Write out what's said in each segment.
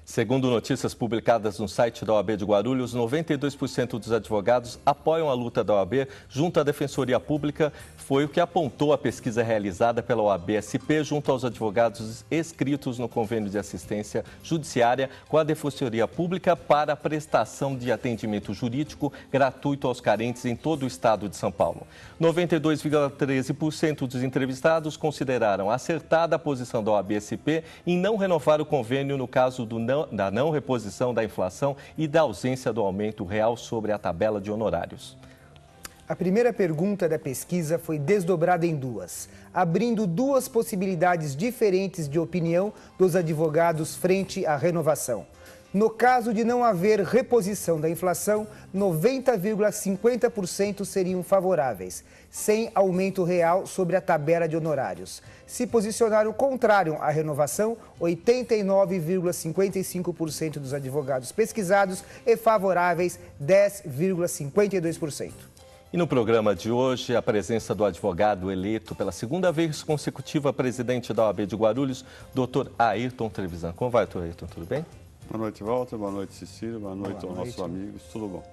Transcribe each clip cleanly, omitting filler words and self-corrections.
Segundo notícias publicadas no site da OAB de Guarulhos, 92% dos advogados apoiam a luta da OAB junto à Defensoria Pública. Foi o que apontou a pesquisa realizada pela OAB-SP junto aos advogados inscritos no convênio de assistência judiciária com a Defensoria Pública para a prestação de atendimento jurídico gratuito aos carentes em todo o estado de São Paulo. 92,13% dos entrevistados consideraram acertada a posição da OAB-SP em não renovar o convênio no caso da não reposição da inflação e da ausência do aumento real sobre a tabela de honorários. A primeira pergunta da pesquisa foi desdobrada em duas, abrindo duas possibilidades diferentes de opinião dos advogados frente à renovação. No caso de não haver reposição da inflação, 90,50% seriam favoráveis, sem aumento real sobre a tabela de honorários. Se posicionaram contrário à renovação, 89,55% dos advogados pesquisados e favoráveis, 10,52%. E no programa de hoje, a presença do advogado eleito pela segunda vez consecutiva presidente da OAB de Guarulhos, Dr. Ayrton Trevisan. Como vai, Dr. Ayrton? Tudo bem? Boa noite, Walter. Boa noite, Cecília. Boa noite aos nossos amigos. Tudo bom?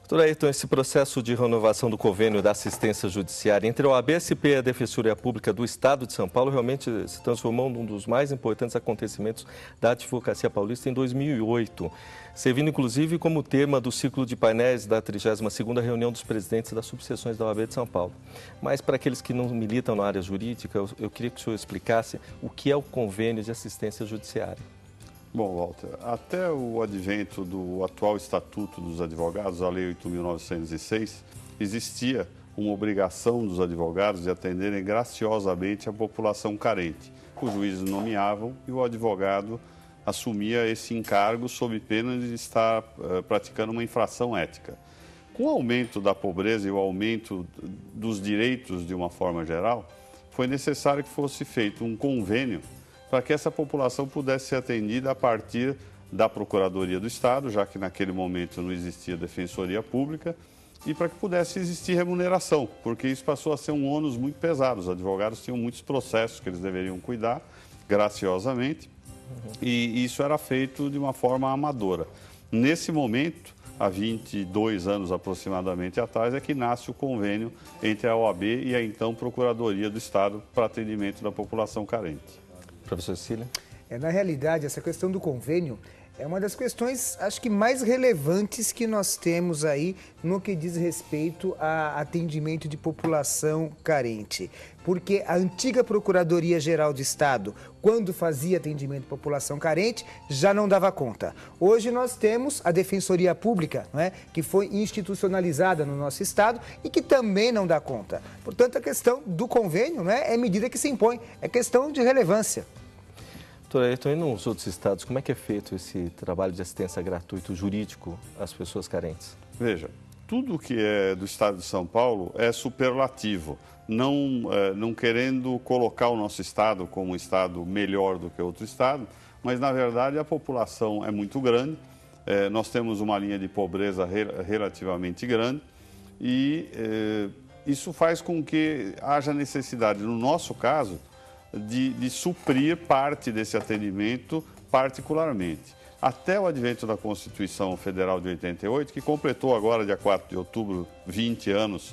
Doutor Ayrton, esse processo de renovação do convênio da assistência judiciária entre a OAB-SP e a Defensoria Pública do Estado de São Paulo realmente se transformou num dos mais importantes acontecimentos da advocacia paulista em 2008, servindo inclusive como tema do ciclo de painéis da 32ª reunião dos presidentes das subseções da OAB de São Paulo. Mas para aqueles que não militam na área jurídica, eu queria que o senhor explicasse o que é o convênio de assistência judiciária. Bom, Walter, até o advento do atual Estatuto dos Advogados, a Lei 8.906, existia uma obrigação dos advogados de atenderem graciosamente a população carente. Os juízes nomeavam e o advogado assumia esse encargo sob pena de estar praticando uma infração ética. Com o aumento da pobreza e o aumento dos direitos de uma forma geral, foi necessário que fosse feito um convênio para que essa população pudesse ser atendida a partir da Procuradoria do Estado, já que naquele momento não existia Defensoria Pública, e para que pudesse existir remuneração, porque isso passou a ser um ônus muito pesado. Os advogados tinham muitos processos que eles deveriam cuidar, graciosamente, e isso era feito de uma forma amadora. Nesse momento, há 22 anos aproximadamente atrás, é que nasce o convênio entre a OAB e a então Procuradoria do Estado para atendimento da população carente. Professor Cecília? Na realidade, essa questão do convênio é uma das questões, acho que mais relevantes que nós temos aí no que diz respeito a atendimento de população carente. Porque a antiga Procuradoria-Geral de Estado, quando fazia atendimento de população carente, já não dava conta. Hoje nós temos a Defensoria Pública, não é? Que foi institucionalizada no nosso Estado e que também não dá conta. Portanto, a questão do convênio, não é medida que se impõe, é questão de relevância. Doutor Ayrton, e nos outros estados, como é que é feito esse trabalho de assistência gratuito jurídico às pessoas carentes? Veja, tudo que é do estado de São Paulo é superlativo, não querendo colocar o nosso estado como um estado melhor do que outro estado, mas na verdade a população é muito grande, nós temos uma linha de pobreza relativamente grande e isso faz com que haja necessidade, no nosso caso, de suprir parte desse atendimento particularmente. Até o advento da Constituição Federal de 88, que completou agora, dia 4 de outubro, 20 anos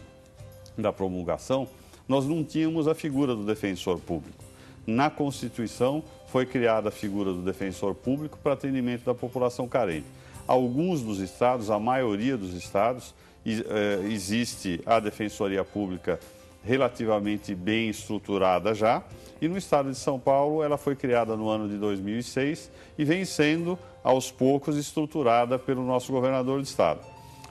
da promulgação, nós não tínhamos a figura do defensor público. Na Constituição foi criada a figura do defensor público para atendimento da população carente. Alguns dos estados, a maioria dos estados, existe a Defensoria Pública relativamente bem estruturada já, e no estado de São Paulo ela foi criada no ano de 2006 e vem sendo aos poucos estruturada pelo nosso governador do estado.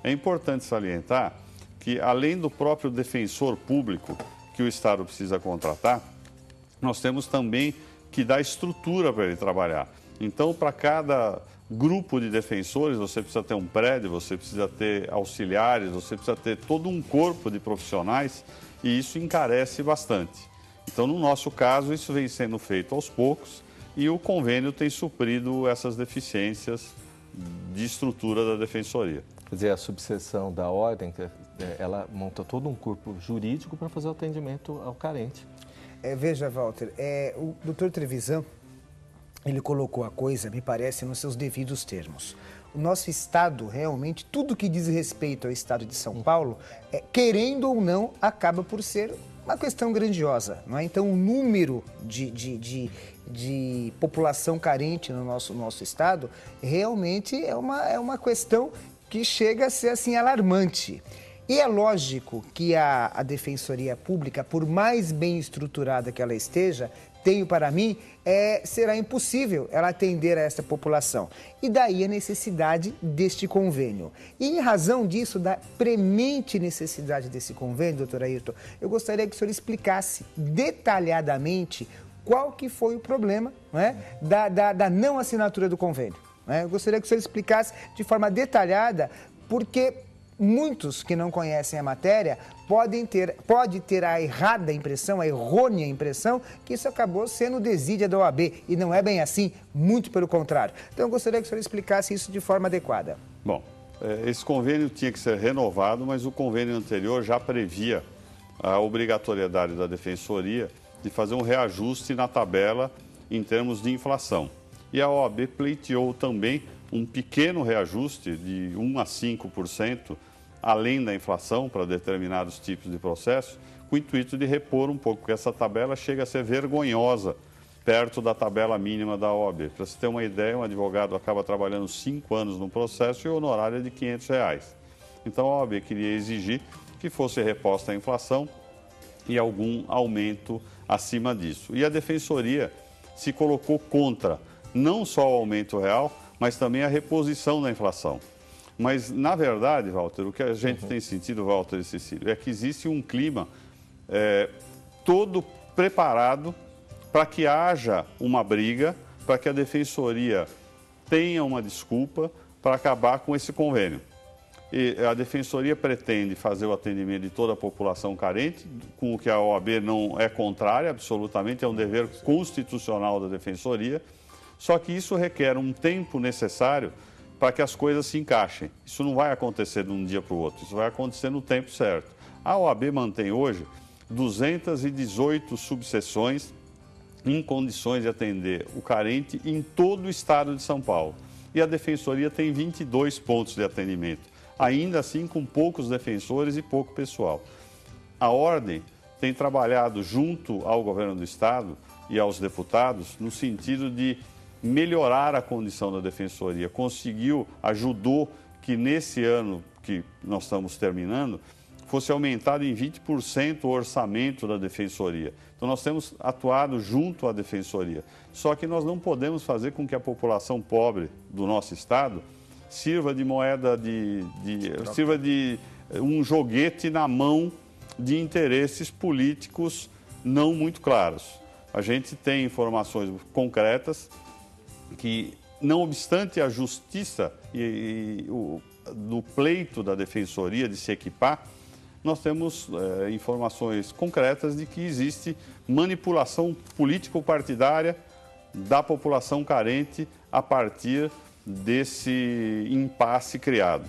É importante salientar que além do próprio defensor público que o estado precisa contratar, nós temos também que dar estrutura para ele trabalhar. Então, para cada grupo de defensores, você precisa ter um prédio, você precisa ter auxiliares, você precisa ter todo um corpo de profissionais e isso encarece bastante. Então, no nosso caso, isso vem sendo feito aos poucos e o convênio tem suprido essas deficiências de estrutura da defensoria. Quer dizer, a subseção da ordem, ela monta todo um corpo jurídico para fazer o atendimento ao carente. Veja, Walter, o doutor Trevisan, ele colocou a coisa, me parece, nos seus devidos termos. O nosso estado, realmente, tudo que diz respeito ao estado de São Paulo, querendo ou não, acaba por ser uma questão grandiosa, não é? Então, o número de população carente no nosso estado realmente é uma questão que chega a ser assim alarmante. E é lógico que a Defensoria Pública, por mais bem estruturada que ela esteja, tenho para mim, será impossível ela atender a essa população. E daí a necessidade deste convênio. E em razão disso, da premente necessidade desse convênio, doutor Ayrton, eu gostaria que o senhor explicasse detalhadamente qual que foi o problema, não é, da não assinatura do convênio. Não é? Eu gostaria que o senhor explicasse de forma detalhada, porque muitos que não conhecem a matéria pode ter a errada impressão, a errônea impressão, que isso acabou sendo desídia da OAB. E não é bem assim, muito pelo contrário. Então, eu gostaria que o senhor explicasse isso de forma adequada. Bom, esse convênio tinha que ser renovado, mas o convênio anterior já previa a obrigatoriedade da Defensoria de fazer um reajuste na tabela em termos de inflação. E a OAB pleiteou também um pequeno reajuste de 1 a 5%, além da inflação, para determinados tipos de processos, com o intuito de repor um pouco, porque essa tabela chega a ser vergonhosa perto da tabela mínima da OAB. Para você ter uma ideia, um advogado acaba trabalhando 5 anos num processo e o honorário é de R$500. Então, a OAB queria exigir que fosse reposta a inflação e algum aumento acima disso. E a Defensoria se colocou contra não só o aumento real, mas também a reposição da inflação. Mas, na verdade, Walter, o que a gente tem sentido, Walter e Cecílio, é que existe um clima todo preparado para que haja uma briga, para que a Defensoria tenha uma desculpa para acabar com esse convênio. E a Defensoria pretende fazer o atendimento de toda a população carente, com o que a OAB não é contrária, absolutamente, é um dever constitucional da Defensoria. Só que isso requer um tempo necessário para que as coisas se encaixem. Isso não vai acontecer de um dia para o outro, isso vai acontecer no tempo certo. A OAB mantém hoje 218 subseções em condições de atender o carente em todo o estado de São Paulo. E a Defensoria tem 22 pontos de atendimento, ainda assim com poucos defensores e pouco pessoal. A Ordem tem trabalhado junto ao governo do estado e aos deputados no sentido de melhorar a condição da Defensoria. Ajudou que nesse ano que nós estamos terminando, fosse aumentado em 20% o orçamento da Defensoria. Então, nós temos atuado junto à Defensoria. Só que nós não podemos fazer com que a população pobre do nosso estado sirva de moeda, sirva de um joguete na mão de interesses políticos não muito claros. A gente tem informações concretas que, não obstante a justiça do pleito da Defensoria de se equipar, nós temos informações concretas de que existe manipulação político-partidária da população carente a partir desse impasse criado.